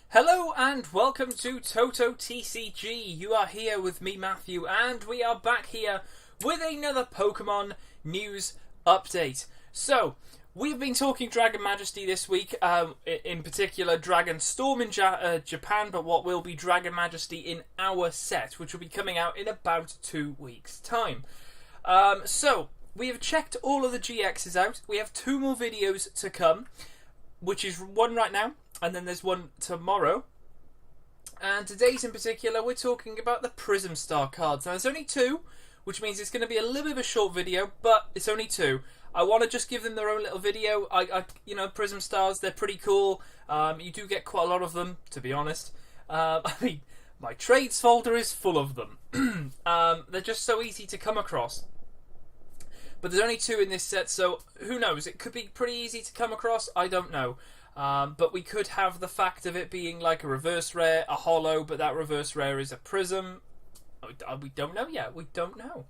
Hello and welcome to TotoTCG. You are here with me, Matthew, and we are back here with another Pokemon news update. So, we've been talking Dragon Majesty this week, in particular Dragon Storm in Japan, but what will be Dragon Majesty in our set, which will be coming out in about 2 weeks' time. So, we have checked all of the GXs out. We have 2 more videos to come, which is one right now, and then there's one tomorrow. And today's in particular, we're talking about the Prism Star cards. Now, there's only 2, which means it's going to be a little bit of a short video, but it's only 2. I want to just give them their own little video. Prism Stars, they're pretty cool. You do get quite a lot of them, to be honest. I mean, my trades folder is full of them. They're just so easy to come across. But there's only 2 in this set, so who knows? It could be pretty easy to come across. I don't know. But we could have the fact of it being like a reverse rare, a holo, but that reverse rare is a prism. We don't know yet. We don't know.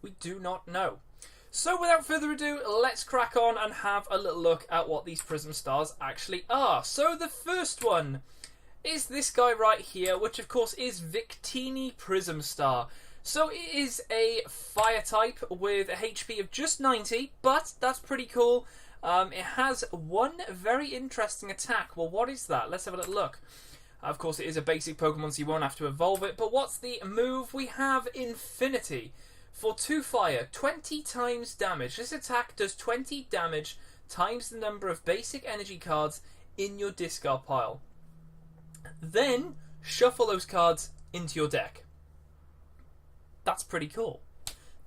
We do not know. So without further ado, let's crack on and have a little look at what these Prism Stars actually are. So the first one is this guy right here, which of course is Victini Prism Star. So it is a fire type with a HP of just 90, but that's pretty cool. It has one very interesting attack. Well, what is that? Let's have a little look. Of course, it is a basic Pokemon, so you won't have to evolve it. But what's the move? We have Infinity. For 2 fire, 20 times damage. This attack does 20 damage times the number of basic energy cards in your discard pile. Then, shuffle those cards into your deck. That's pretty cool.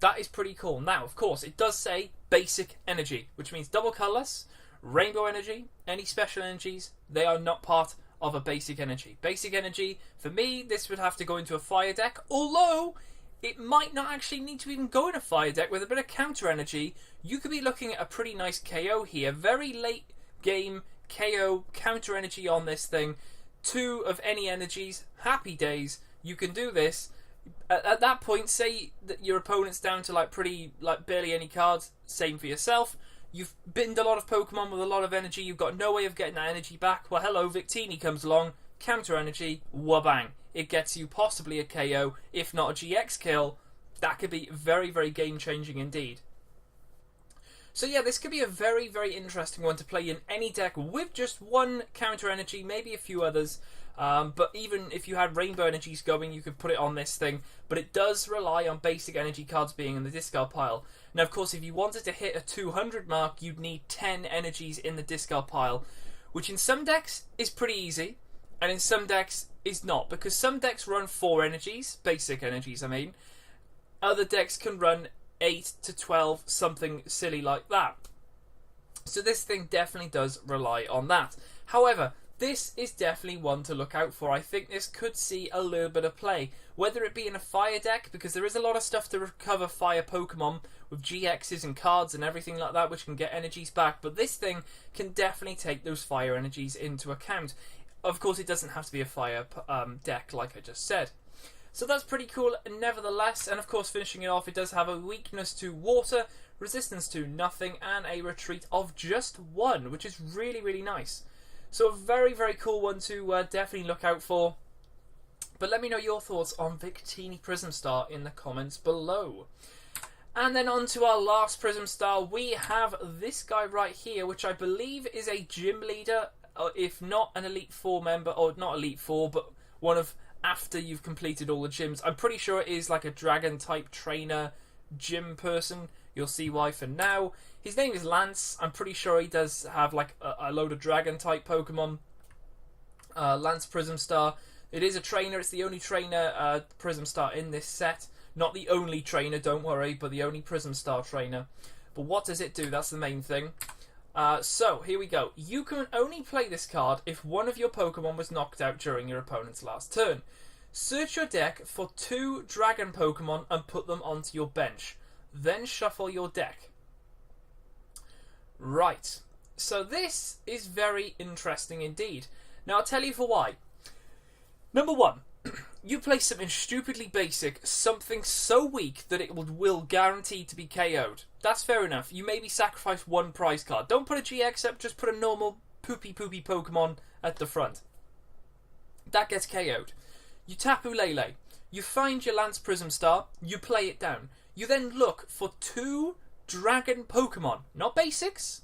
That is pretty cool. Now, of course, it does say basic energy, which means double colorless, rainbow energy, any special energies, they are not part of a basic energy. Basic energy, for me, this would have to go into a fire deck, although it might not actually need to even go in a fire deck. With a bit of counter energy, you could be looking at a pretty nice KO here. Very late game KO, counter energy on this thing. 2 of any energies, happy days, you can do this. At that point, say that your opponent's down to barely any cards, same for yourself. You've binned a lot of Pokemon with a lot of energy, you've got no way of getting that energy back. Well, hello, Victini comes along, counter energy, wabang. It gets you possibly a KO, if not a GX kill. That could be very, very game-changing indeed. So yeah, this could be a very, very interesting one to play in any deck with just 1 counter energy, maybe a few others. But even if you had rainbow energies going, you could put it on this thing. But it does rely on basic energy cards being in the discard pile. Now, of course, if you wanted to hit a 200 mark, you'd need 10 energies in the discard pile, which in some decks is pretty easy, and in some decks is not, because some decks run 4 energies, basic energies, I mean. Other decks can run 8 to 12, something silly like that. So this thing definitely does rely on that. However, this is definitely one to look out for. I think this could see a little bit of play, whether it be in a fire deck, because there is a lot of stuff to recover fire Pokemon with GXs and cards and everything like that, which can get energies back, but this thing can definitely take those fire energies into account. Of course, it doesn't have to be a fire deck, like I just said. So that's pretty cool nevertheless, and of course, finishing it off, it does have a weakness to water, resistance to nothing, and a retreat of just 1, which is really, really nice. So a very, very cool one to definitely look out for. But let me know your thoughts on Victini Prism Star in the comments below. And then on to our last Prism Star, we have this guy right here, which I believe is a gym leader, if not an Elite 4 member, or not Elite 4, but one of after you've completed all the gyms. I'm pretty sure it is like a dragon type trainer gym person. You'll see why for now. His name is Lance. I'm pretty sure he does have like a load of dragon type Pokemon. Lance Prism Star. It is a trainer. It's the only trainer Prism Star in this set. Not the only trainer, don't worry, but the only Prism Star trainer. But what does it do? That's the main thing. So, here we go. You can only play this card if one of your Pokemon was knocked out during your opponent's last turn. Search your deck for 2 dragon Pokemon and put them onto your bench. Then shuffle your deck. Right. So this is very interesting indeed. Now I'll tell you for why. Number 1. You play something stupidly basic, something so weak that it will guarantee to be KO'd. That's fair enough. You maybe sacrifice 1 prize card. Don't put a GX up, just put a normal poopy Pokemon at the front. that gets KO'd. You Tapu Lele. You find your Lance Prism Star. You play it down. You then look for 2 Dragon Pokemon. Not basics.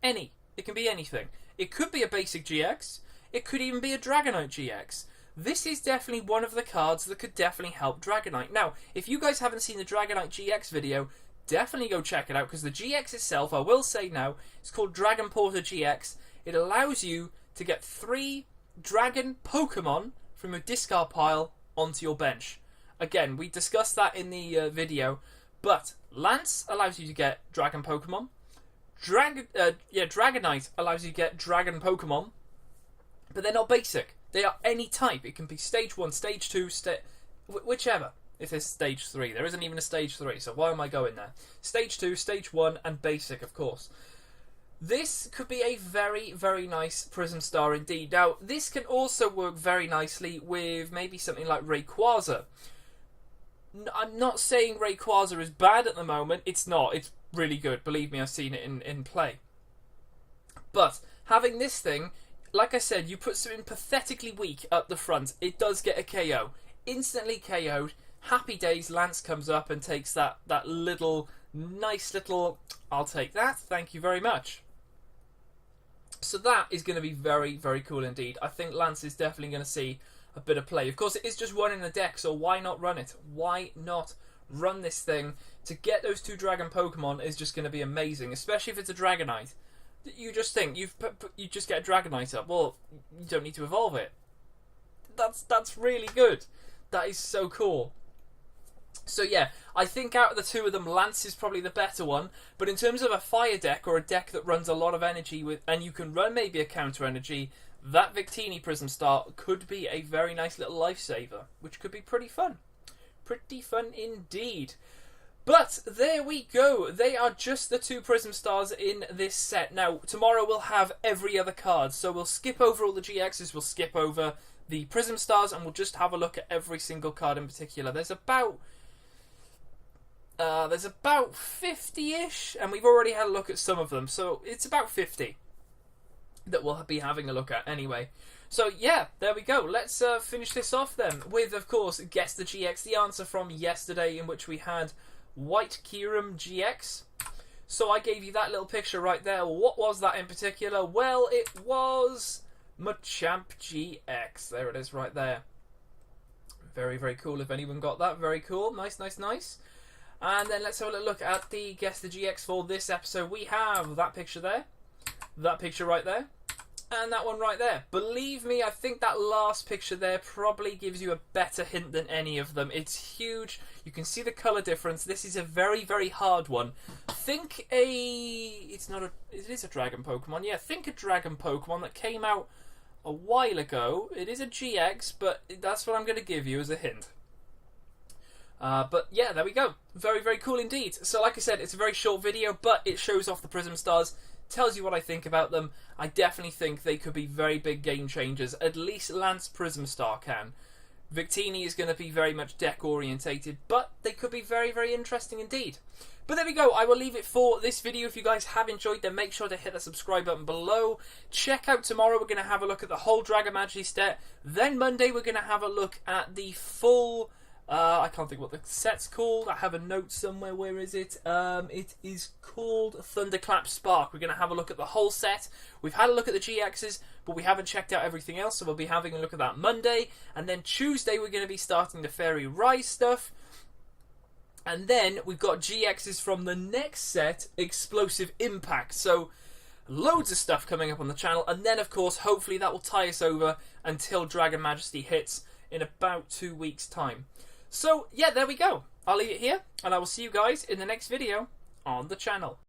Any. It can be anything. It could be a basic GX. It could even be a Dragonite GX. This is definitely one of the cards that could definitely help Dragonite. Now, if you guys haven't seen the Dragonite GX video, definitely go check it out, because the GX itself, I will say now, it's called Dragon Porter GX. It allows you to get 3 Dragon Pokemon from your discard pile onto your bench. Again, we discussed that in the video, but Lance allows you to get Dragon Pokemon. Dragonite allows you to get Dragon Pokemon, but they're not basic. They are any type. It can be stage 1, stage 2, whichever. If there's stage 3. There isn't even a stage 3, so why am I going there? Stage 2, stage 1, and basic, of course. This could be a very, very nice Prism Star indeed. Now, this can also work very nicely with maybe something like Rayquaza. I'm not saying Rayquaza is bad at the moment. It's not. It's really good. Believe me, I've seen it in play. But having this thing, like I said, you put something pathetically weak up the front, it does get a KO. Instantly KO'd. Happy days, Lance comes up and takes that nice little, I'll take that, thank you very much. So that is going to be very, very cool indeed. I think Lance is definitely going to see a bit of play. Of course, it is just one in the deck, so why not run it? Why not run this thing? To get those 2 Dragon Pokemon is just going to be amazing, especially if it's a Dragonite. You just think, you just get a Dragonite up. Well, you don't need to evolve it. That's really good. That is so cool. So yeah, I think out of the 2 of them, Lance is probably the better one. But in terms of a fire deck, or a deck that runs a lot of energy with, and you can run maybe a counter energy, that Victini Prism Star could be a very nice little lifesaver, which could be pretty fun. Pretty fun indeed. But there we go. They are just the 2 Prism Stars in this set. Now, tomorrow we'll have every other card. So we'll skip over all the GXs, we'll skip over the Prism Stars, and we'll just have a look at every single card in particular. There's about 50-ish, and we've already had a look at some of them, so it's about 50 that we'll be having a look at anyway. So yeah, there we go. Let's finish this off then with, of course, Guess the GX, the answer from yesterday, in which we had White Kyurem GX. So I gave you that little picture right there. What was that in particular? Well, it was Machamp GX. There it is right there. Very, very cool. If anyone got that, very cool. Nice, nice, nice. And then let's have a look at the Guess the GX for this episode. We have that picture there, that picture right there, and that one right there. Believe me, I think that last picture there probably gives you a better hint than any of them. It's huge. You can see the colour difference. This is a very, very hard one. Think it is a Dragon Pokemon. Yeah, think a Dragon Pokemon that came out a while ago. It is a GX, but that's what I'm going to give you as a hint. But yeah, there we go. Very, very cool indeed. So like I said, it's a very short video, but it shows off the Prism Stars, tells you what I think about them. I definitely think they could be very big game changers. At least Lance Prism Star can. Victini is going to be very much deck orientated, but they could be very, very interesting indeed. But there we go. I will leave it for this video. If you guys have enjoyed, then make sure to hit the subscribe button below. Check out tomorrow. We're going to have a look at the whole Dragon Majesty set. Then Monday, we're going to have a look at the full... I can't think what the set's called. I have a note somewhere. Where is it? It is called Thunderclap Spark. We're going to have a look at the whole set. We've had a look at the GXs, but we haven't checked out everything else, so we'll be having a look at that Monday. And then Tuesday, we're going to be starting the Fairy Rise stuff. And then we've got GXs from the next set, Explosive Impact. So loads of stuff coming up on the channel. And then, of course, hopefully that will tie us over until Dragon Majesty hits in about 2 weeks' time. So, yeah, there we go. I'll leave it here, and I will see you guys in the next video on the channel.